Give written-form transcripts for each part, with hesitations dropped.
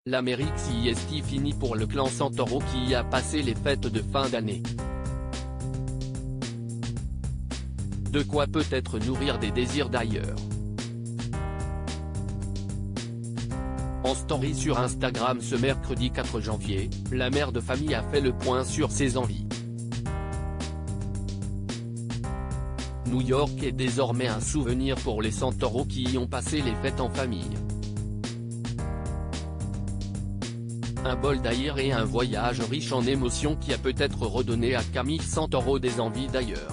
L'Amérique CIST finit pour le clan Santoro qui y a passé les fêtes de fin d'année. De quoi peut-être nourrir des désirs d'ailleurs. En story sur Instagram ce mercredi 4 janvier, la mère de famille a fait le point sur ses envies. New York est désormais un souvenir pour les Santoro qui y ont passé les fêtes en famille. Un bol d'air et un voyage riche en émotions qui a peut-être redonné à Camille Santoro des envies d'ailleurs.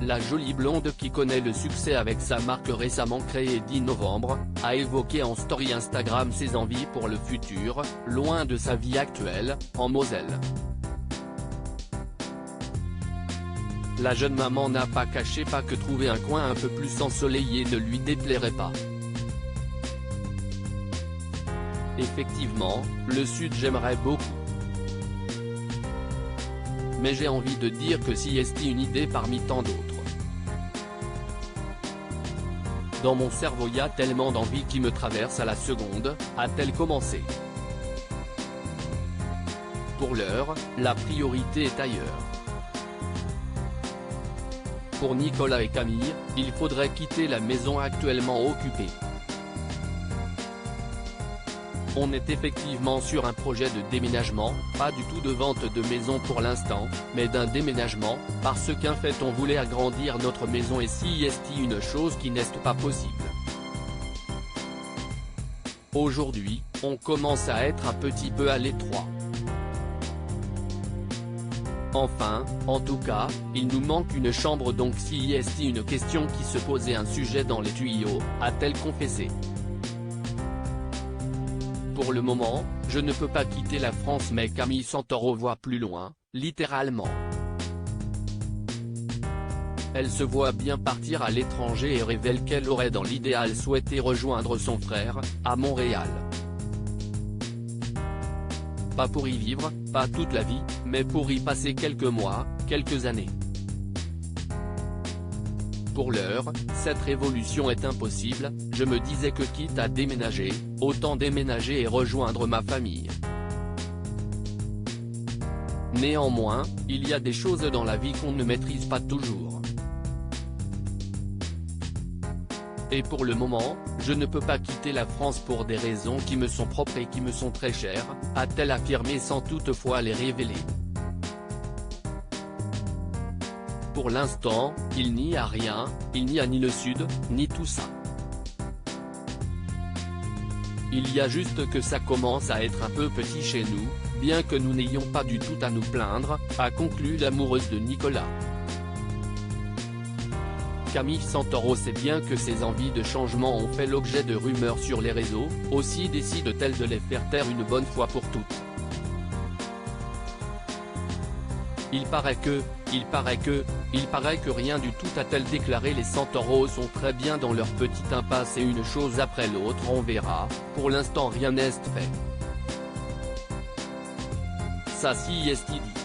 La jolie blonde qui connaît le succès avec sa marque récemment créée 10 novembre, a évoqué en story Instagram ses envies pour le futur, loin de sa vie actuelle, en Moselle. La jeune maman n'a pas caché que trouver un coin un peu plus ensoleillé ne lui déplairait pas. Effectivement, le sud j'aimerais beaucoup. Mais j'ai envie de dire que CIST une idée parmi tant d'autres. Dans mon cerveau y a tellement d'envies qui me traversent à la seconde, a-t-elle commencé. Pour l'heure, la priorité est ailleurs. Pour Nicolas et Camille, il faudrait quitter la maison actuellement occupée. On est effectivement sur un projet de déménagement, pas du tout de vente de maison pour l'instant, mais d'un déménagement, parce qu'en fait on voulait agrandir notre maison et CIST une chose qui n'est pas possible. Aujourd'hui, on commence à être un petit peu à l'étroit. Enfin, en tout cas, il nous manque une chambre donc CIST une question qui se posait un sujet dans les tuyaux, a-t-elle confessé. Pour le moment, je ne peux pas quitter la France mais Camille Santoro voit plus loin, littéralement. Elle se voit bien partir à l'étranger et révèle qu'elle aurait dans l'idéal souhaité rejoindre son frère, à Montréal. Pas pour y vivre, pas toute la vie, mais pour y passer quelques mois, quelques années. Pour l'heure, cette révolution est impossible, je me disais que quitte à déménager, autant déménager et rejoindre ma famille. Néanmoins, il y a des choses dans la vie qu'on ne maîtrise pas toujours. Et pour le moment, je ne peux pas quitter la France pour des raisons qui me sont propres et qui me sont très chères, a-t-elle affirmé sans toutefois les révéler. Pour l'instant, il n'y a rien, il n'y a ni le Sud, ni tout ça. Il y a juste que ça commence à être un peu petit chez nous, bien que nous n'ayons pas du tout à nous plaindre, a conclu l'amoureuse de Nicolas. Camille Santoro sait bien que ses envies de changement ont fait l'objet de rumeurs sur les réseaux, aussi décide-t-elle de les faire taire une bonne fois pour toutes. Il paraît que rien du tout a-t-elle déclaré. Les Santoro sont très bien dans leur petite impasse et une chose après l'autre on verra, pour l'instant rien n'est fait. Ça CIST dit.